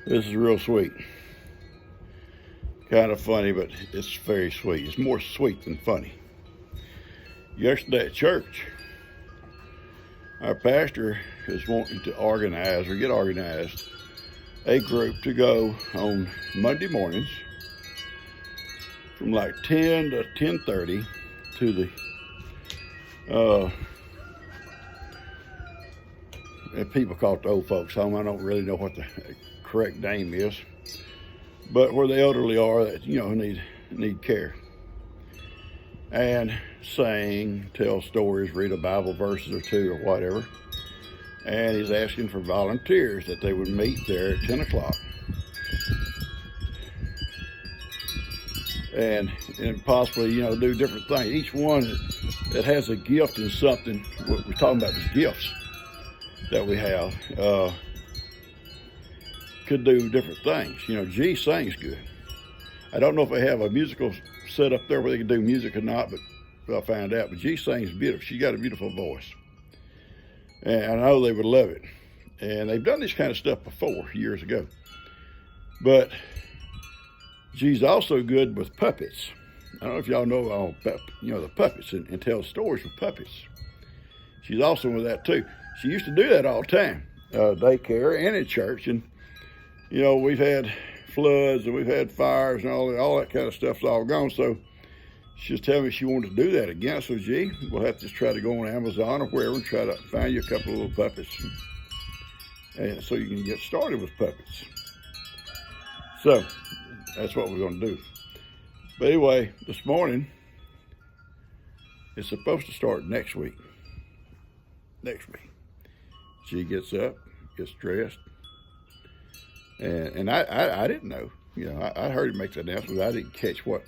This is real sweet. Kind of funny, but it's very sweet. It's more sweet than funny. Yesterday at church, our pastor is wanting to organize or get organized a group to go on Monday mornings from like 10 to 10:30 to the people call it the old folks home. I don't really know what the correct name is, but where the elderly are that need care, and sing, tell stories, read a Bible verses or two or whatever. And he's asking for volunteers that they would meet there at 10 o'clock. And possibly, do different things. Each one that has a gift in something, what we're talking about is gifts that we have, could do different things. G sings good. I don't know if they have a musical set up there where they can do music or not, but I'll find out. But G sings beautiful. She's got a beautiful voice. And I know they would love it. And they've done this kind of stuff before, years ago. But G's also good with puppets. I don't know if y'all know the puppets and tell stories with puppets. She's awesome with that too. She used to do that all the time, daycare and in church. And we've had floods and we've had fires and all that kind of stuff's all gone. So she's telling me she wanted to do that again. So G, we'll have to just try to go on Amazon or wherever and try to find you a couple of little puppets, and so you can get started with puppets. So that's what we're going to do. But anyway, this morning, it's supposed to start next week. She gets up, gets dressed, and I didn't know. I heard him make the announcement, but I didn't catch what.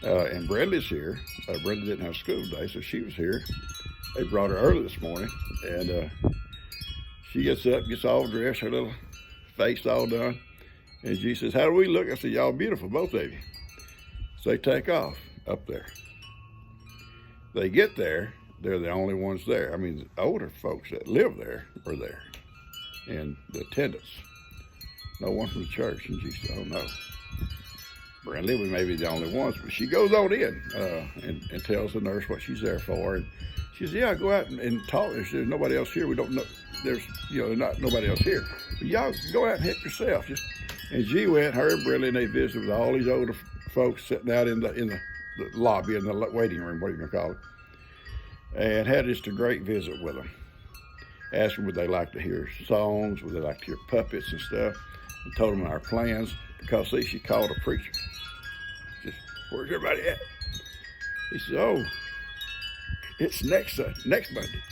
And Brenda's here. Brenda didn't have school today, so she was here. They brought her early this morning, and she gets up, gets all dressed, her little face all done. And she says, "How do we look?" I said, "Y'all beautiful, both of you." So they take off up there. They get there, they're the only ones there. I mean, the older folks that live there are there, and the attendants. No one from the church. And she said, "Oh no. Brenda, we may be the only ones." But she goes on in and tells the nurse what she's there for. And she says, "Yeah, go out and talk. There's nobody else here. We don't know. There's not nobody else here. But y'all go out and help yourself." And G went, her and Brenda, and they visited with all these older folks sitting out in the lobby, in the waiting room, what are you gonna call it, and had just a great visit with them. Asked them would they like to hear songs, would they like to hear puppets and stuff, and told them our plans. Because see, she called a preacher. Just, "Where's everybody at?" He said, "Oh, it's next Monday."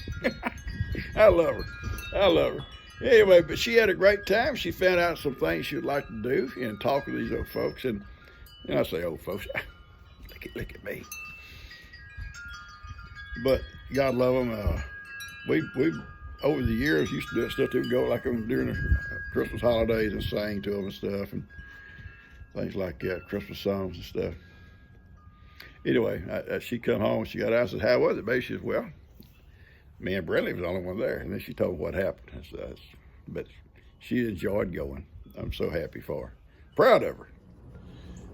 I love her. Anyway, but she had a great time. She found out some things she would like to do and talk with these old folks. And I say old folks, look at me. But God love them. We over the years used to do that stuff too. Go like during the Christmas holidays and sing to them and stuff and things like that, Christmas songs and stuff. Anyway, she come home, she got out and said, "How was it, baby?" She said, "Well, me and Brentley was the only one there." And then she told what happened. But she enjoyed going. I'm so happy for her. Proud of her.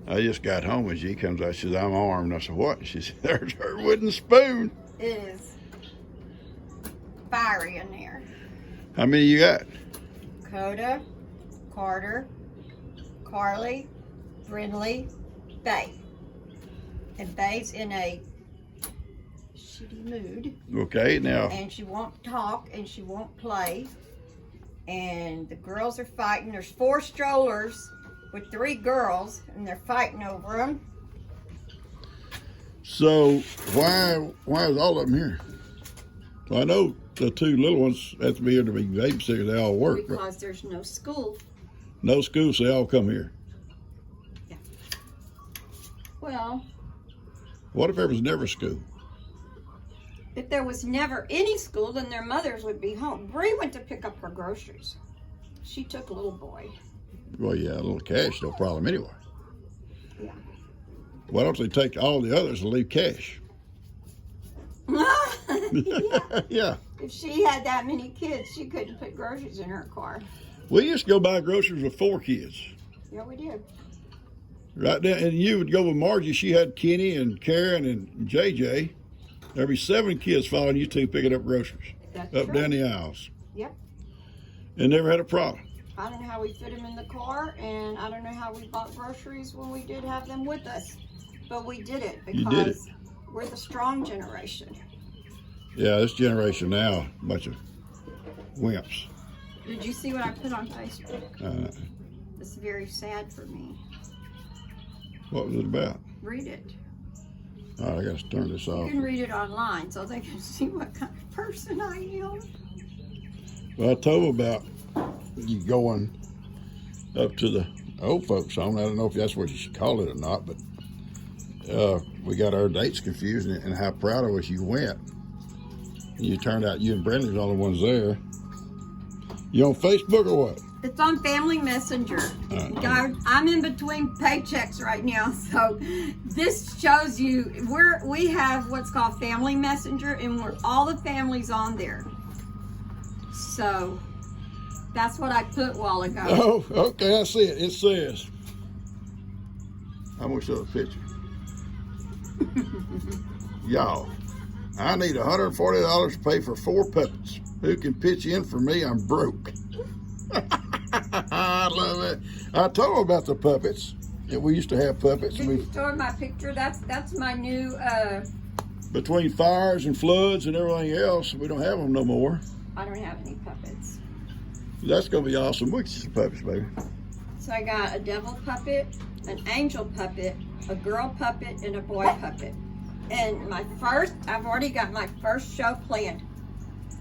I just got home and she comes out, she says, "I'm armed." I said, "What?" She said, "There's her wooden spoon." It is fiery in there. How many you got? Coda, Carter, Carly, Brindley, Bay. And Bay's in a shitty mood. Okay, now. And she won't talk and she won't play. And the girls are fighting. There's 4 strollers with 3 girls and they're fighting over them. So why is all of them here? Well, I know the 2 little ones have to be here to be babysitters. They all work. Because there's no school. No school, so they all come here. Yeah. Well. What if there was never school? If there was never any school, then their mothers would be home. Bree went to pick up her groceries. She took a little boy. Well, yeah, a little cash, no problem anyway. Yeah. Why don't they take all the others and leave cash? Yeah. Yeah. If she had that many kids, she couldn't put groceries in her car. We used to go buy groceries with 4 kids. Yeah, we did. Right down, and you would go with Margie. She had Kenny and Karen and JJ. There'd be 7 kids following you two picking up groceries. That's up true. down the aisles. Yep. And never had a problem. I don't know how we fit them in the car, and I don't know how we bought groceries when we did have them with us. But we did it because we're the strong generation. Yeah, this generation now, a bunch of wimps. Did you see what I put on Facebook? It's very sad for me. What was it about? Read it. All right, I got to turn this off. You can read it online so they can see what kind of person I am. Well, I told them about you going up to the old folks home. I don't know if that's what you should call it or not, but we got our dates confused, and how proud I was you went. And you turned out you and Brandon was the only ones there. You on Facebook or what? It's on Family Messenger. God, I'm in between paychecks right now, so this shows you we have what's called Family Messenger, and we're all the families on there. So that's what I put a while ago. Oh, okay, I see it. It says, I'm gonna show the picture. Y'all, I need $140 to pay for 4 puppets. Who can pitch in for me? I'm broke. I love it. I told them about the puppets. Yeah, we used to have puppets. Did you show my picture? That's my new. Between fires and floods and everything else, we don't have them no more. I don't have any puppets. That's gonna be awesome. We'll get you some puppets, baby. So I got a devil puppet, an angel puppet, a girl puppet, and a boy puppet. And I've already got my first show planned.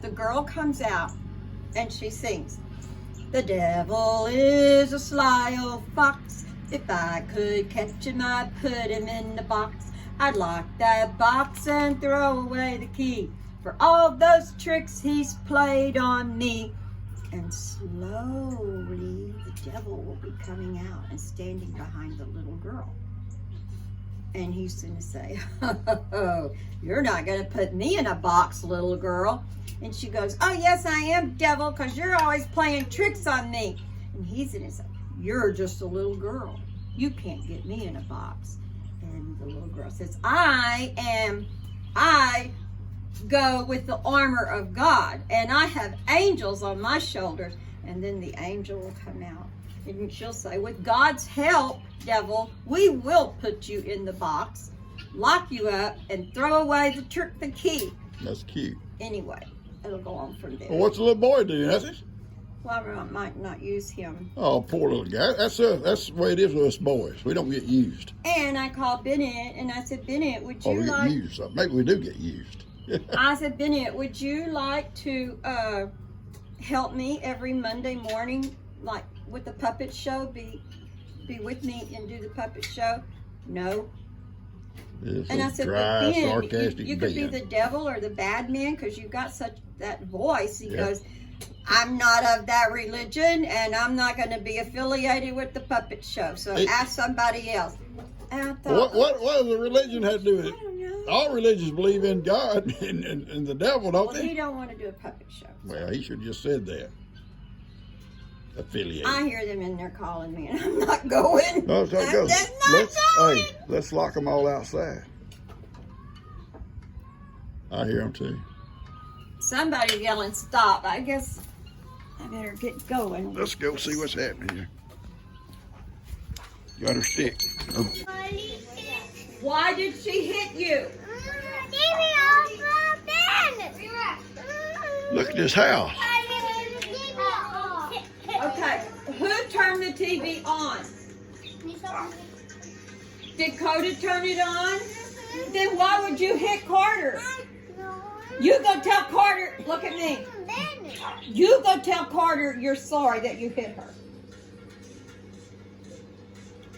The girl comes out and she sings, "The devil is a sly old fox. If I could catch him, I'd put him in the box. I'd lock that box and throw away the key for all those tricks he's played on me." And slowly the devil will be coming out and standing behind the little girl. And he's going to say, "Oh, you're not going to put me in a box, little girl." And she goes, "Oh, yes, I am, devil, because you're always playing tricks on me." And he's going to say, "You're just a little girl. You can't get me in a box." And the little girl says, I go with the armor of God, and I have angels on my shoulders." And then the angel will come out, and she'll say, "With God's help, devil, we will put you in the box, lock you up, and throw away the key." That's cute. Anyway, it'll go on from there. Well, what's the little boy doing? That's it? Well, I might not use him. Oh, poor little guy. That's the way it is with us boys. We don't get used. And I called Bennett, and I said, "Bennett, would you We like..." get used. Maybe we do get used. I said, "Bennett, would you like to help me every Monday morning, like with the puppet show? Be with me and do the puppet show?" "No." It's And I said, "But dry, Ben, sarcastic you could be Ben. the devil or the bad man because you got that voice." He Yeah. goes, "I'm not of that religion, and I'm not going to be affiliated with the puppet show. So ask somebody else." And I thought, What does the religion have to do with I it? don't know. All religions believe in God and the devil, don't Well, they? he don't want to do a puppet show. Well, he should have just said that. Affiliated. I hear them in there calling me, and I'm not going. No, so I'm go. just not going. Let's lock them all outside. I hear them too. Somebody yelling stop. I guess I better get going. Let's go see what's happening here. Got her stick. Why did she hit you? Look at this house. Okay, who turned the TV on? Did Coda turn it on? Then why would you hit Carter? You go tell Carter, look at me. You go tell Carter you're sorry that you hit her.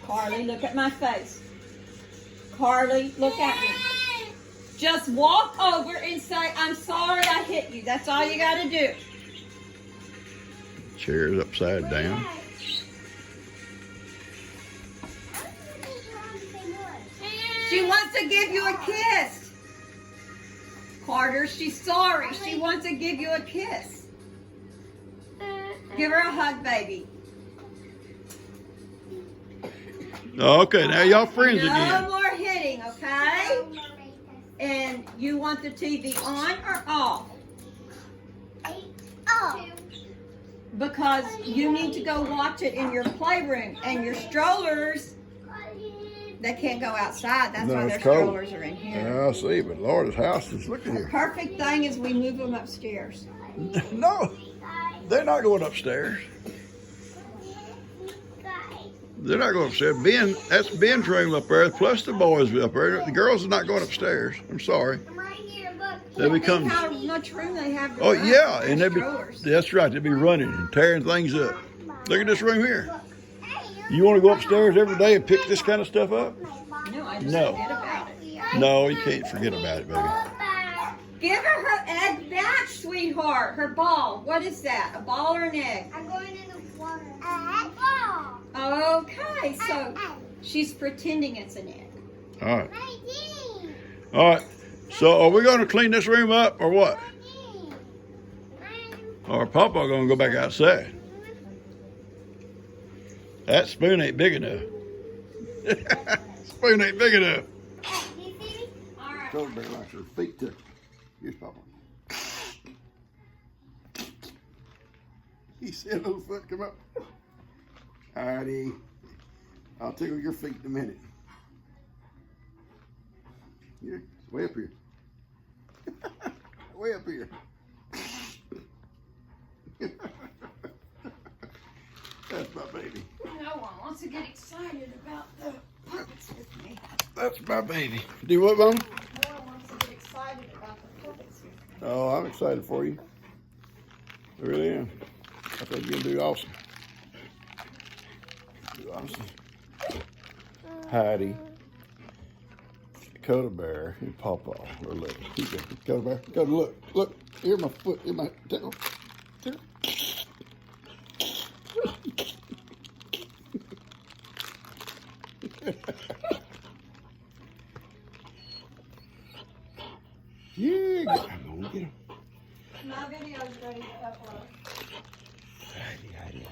Carly, look at my face. Carly, look at me. Just walk over and say, "I'm sorry I hit you." That's all you got to do. Chair's upside down. She wants to give you a kiss. Carter, she's sorry. She wants to give you a kiss. Give her a hug, baby. Okay, now y'all friends No again. more hitting, okay? And you want the TV on or off? Oh. Because you need to go watch it in your playroom. And your strollers, they can't go outside. That's No, why it's their cold. strollers are in here. Yeah, I see, but Lord, this house is, look at here. Perfect thing is we move them upstairs. No, they're not going upstairs. They're not going upstairs. Ben, that's Ben's room up there, plus the boys up there. The girls are not going upstairs. I'm sorry. They become. Think how much room they have to Oh run yeah, with and their they be. strollers. That's right. They'll be running and tearing things up. Look at this room here. You want to go upstairs every day and pick this kind of stuff up? No, I just No. forget about it. No, you can't forget about it, baby. Give her egg back, sweetheart. Her ball. What is that? A ball or an egg? I'm going in the water. Ball. Okay, so she's pretending it's an egg. All right. All right. So are we going to clean this room up or what? Or Papa going to go back outside? That spoon ain't big enough. Spoon ain't big enough. All right. Go there like her feet took. Here's Papa. He said, "Little foot, come up." Heidi, I'll tickle your feet in a minute. Here, way up here. Way up here. That's my baby. No one wants to get excited about the puppets with me. That's my baby. Do what, Mom? No one wants to get excited about the puppets with me. Oh, I'm excited for you. I really am. I think you're gonna do awesome. Do awesome. Heidi, Dakota Bear, and Pawpaw are little. Here you go, Dakota Bear. Dakota, look. Here my foot, here my tickle. Tickle. Yeah, I'm gonna get him. My video's ready to upload. Heidi.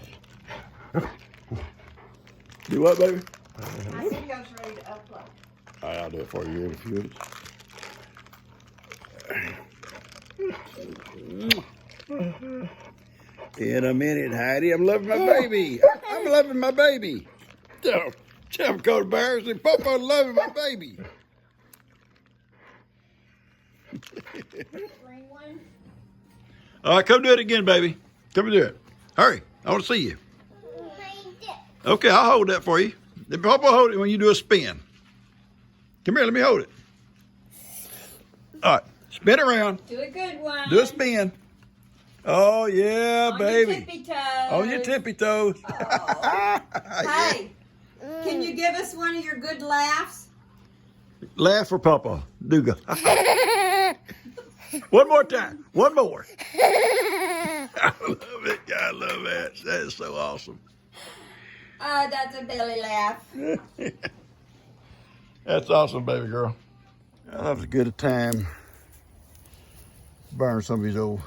Do what, baby? My video's ready to upload. All right, I'll do it for you in a few minutes. In a minute, Heidi. I'm loving my baby. I'm loving my baby. Tell Dakota Bears and Papa loving my baby. Bring one. All right, come do it again, baby. Come and do it. Hurry. I want to see you. Okay, I'll hold that for you. Then Papa hold it when you do a spin. Come here, let me hold it. All right, spin around. Do a good one. Do a spin. Oh, yeah, On baby. your tippy toes. On your tippy toes. Oh. Yeah. Hey, can you give us one of your good laughs? Laugh for Papa. Do go. One more time. One more. I love it. I love that. That is so awesome. Oh, that's a belly laugh. That's awesome, baby girl. That was a good time. Burn some of these old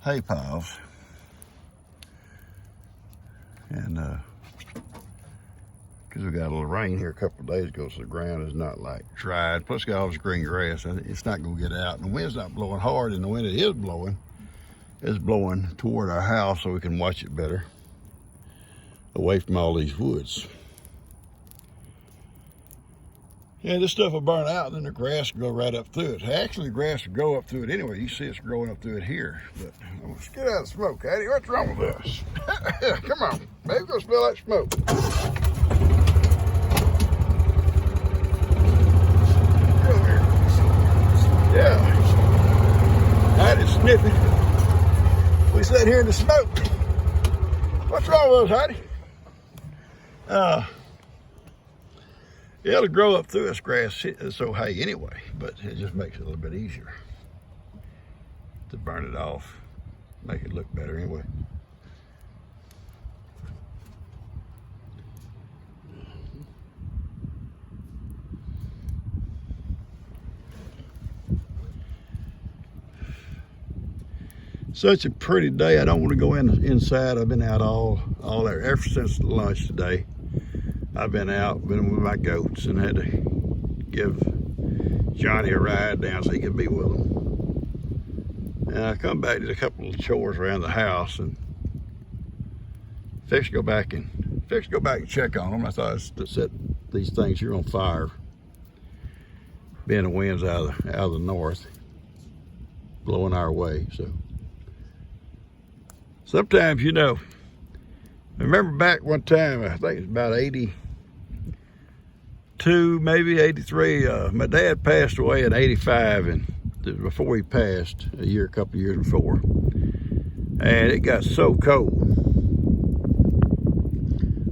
hay piles. And because we got a little rain here a couple of days ago, so the ground is not like dried. Plus got all this green grass. It's not going to get out. And the wind's not blowing hard, and the wind it is blowing toward our house so we can watch it better, away from all these woods. Yeah, this stuff will burn out, and then the grass will go right up through it. Actually, the grass will grow up through it anyway. You see it's growing up through it here. But let's get out of the smoke, Hattie. What's wrong with us? Come on, baby, go smell that smoke. Come over here. Yeah. Hattie's sniffing. We sat here in the smoke. What's wrong with us, Hattie? It'll grow up through this grass, so hay anyway, but it just makes it a little bit easier to burn it off, make it look better anyway. Such a pretty day. I don't want to go inside. I've been out all there ever since lunch today. I've been out, been with my goats, and had to give Johnny a ride down so he could be with them. And I come back, did a couple of chores around the house, and fixed to go back and check on them. I thought I'd set these things here on fire, being the winds out of the north blowing our way. So sometimes, you know, I remember back one time, I think it was about 82, maybe 83. My dad passed away in 85, and before he passed, a couple of years before, and it got so cold,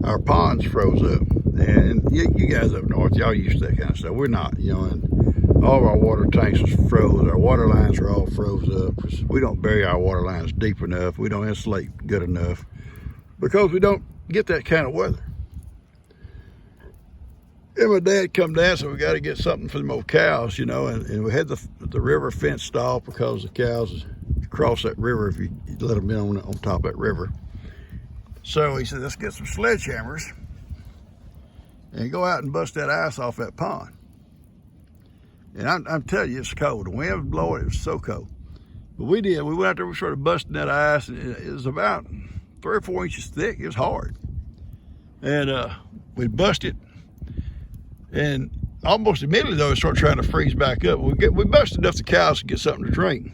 our ponds froze up. And you guys up north, y'all used to that kind of stuff. We're not, you know, and all of our water tanks was froze. Our water lines are all froze up. We don't bury our water lines deep enough. We don't insulate good enough because we don't get that kind of weather. And my dad come down, so we got to get something for them old cows, you know, and we had the river fenced off because the cows cross that river if you let them in on top of that river. So he said, let's get some sledgehammers and go out and bust that ice off that pond. And I'm telling you, it's cold. The wind was blowing, it was so cold. But we did, we went out there, we started busting that ice, and it was about 3 or 4 inches thick. It was hard. And we busted, and almost immediately though, it started trying to freeze back up. We busted enough the cows to get something to drink.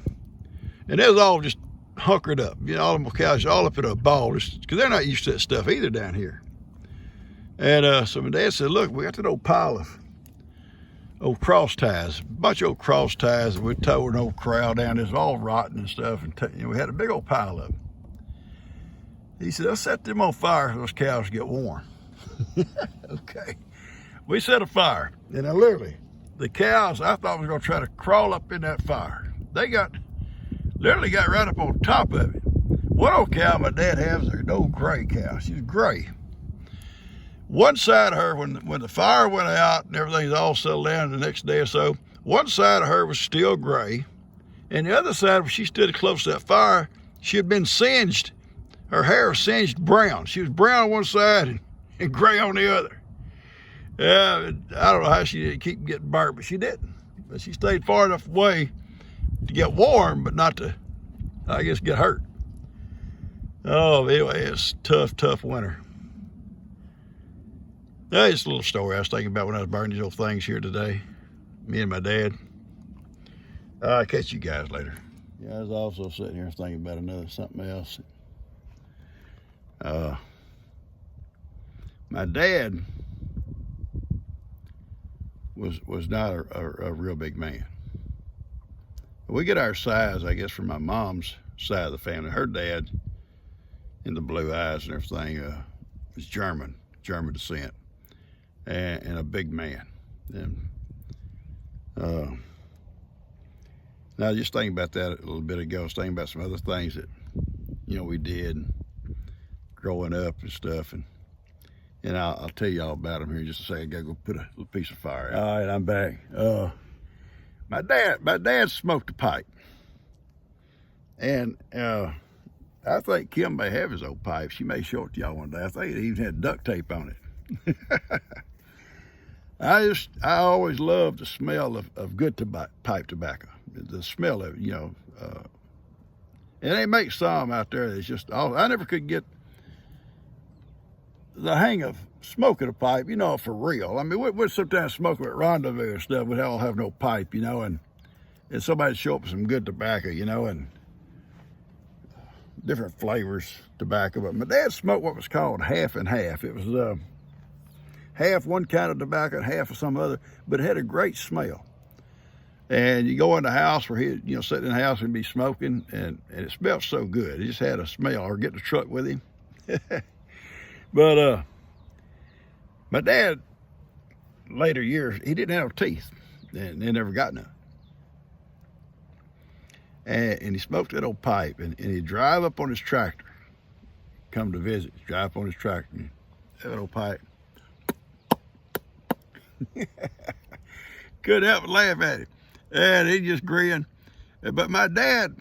And it was all just hunkered up. You know, all the cows all up in a ball, because they're not used to that stuff either down here. And so my dad said, look, we got that old pile of old cross ties, a bunch of old cross ties that we towed an old corral down. It's all rotten and stuff, and you know, we had a big old pile of them. He said, let's set them on fire so those cows get warm. Okay. We set a fire, and literally, the cows, I thought was going to try to crawl up in that fire. They literally got right up on top of it. One old cow my dad has, an old gray cow. She's gray. One side of her, when the fire went out and everything's all settled down the next day or so, one side of her was still gray, and the other side, when she stood close to that fire, she had been singed. Her hair was singed brown. She was brown on one side and gray on the other. I don't know how she didn't keep getting burnt, but she didn't. But she stayed far enough away to get warm, but not to, I guess, get hurt. Oh, anyway, it's tough winter. It's a little story I was thinking about when I was burning these old things here today. Me and my dad. I'll catch you guys later. Yeah, I was also sitting here thinking about something else. My dad was not a real big man. We get our size, I guess, from my mom's side of the family. Her dad, in the blue eyes and everything, was German descent, and a big man. And now just thinking about that a little bit ago, I was thinking about some other things that, you know, we did growing up and stuff, and I'll tell you all about them here in just a second. I gotta go put a little piece of fire out. All right, I'm back. My dad smoked a pipe, and I think Kim may have his old pipe. She may show it to y'all one day. I think it even had duct tape on it. I always loved the smell of good pipe tobacco. The smell of it, you know. And they make some out there that's just, I never could get the hang of smoking a pipe, you know, for real. I mean, we'd sometimes smoke at rendezvous and stuff. We'd all have no pipe, you know, and somebody'd show up with some good tobacco, you know, and different flavors tobacco. But my dad smoked what was called half and half. It was half one kind of tobacco and half of some other, but it had a great smell. And you go in the house where he, you know, sitting in the house and be smoking, and it smelled so good. It just had a smell. Or get in the truck with him. But my dad, later years, he didn't have teeth, and they never got none. And he smoked that old pipe, and he'd drive up on his tractor, come to visit, drive up on his tractor, and that old pipe. Couldn't help but laugh at it. And he just grinned. But my dad,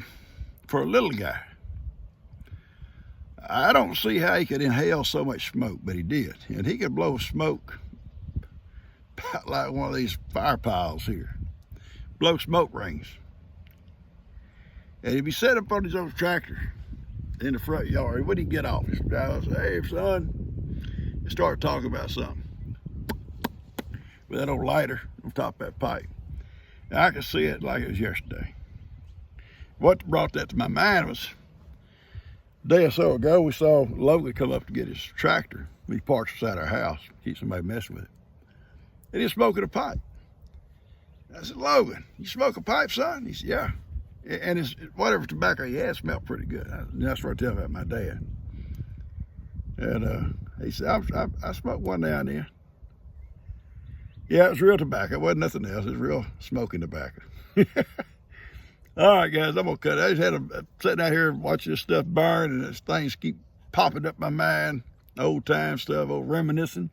for a little guy. I don't see how he could inhale so much smoke, but he did. And he could blow smoke about like one of these fire piles here. Blow smoke rings. And if he set up on his own tractor in the front yard, when he get off, his guy would say, hey, son, and start talking about something. With that old lighter on top of that pipe. And I could see it like it was yesterday. What brought that to my mind was a day or so ago, we saw Logan come up to get his tractor. He parks beside our house, keep somebody messing with it. And he was smoking a pipe. I said, Logan, you smoke a pipe, son? He said, yeah. And his whatever tobacco he had smelled pretty good. And that's what I tell him about my dad. And he said, I smoke one now and then. Yeah, it was real tobacco. It wasn't nothing else. It was real smoking tobacco. All right, guys, I'm going to cut it. I just had a sitting out here watching this stuff burn, and these things keep popping up my mind. Old time stuff, old reminiscing.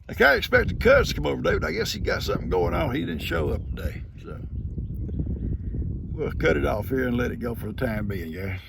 I kind of expected Cuz to come over today, but I guess he got something going on. He didn't show up today. So we'll cut it off here and let it go for the time being, guys.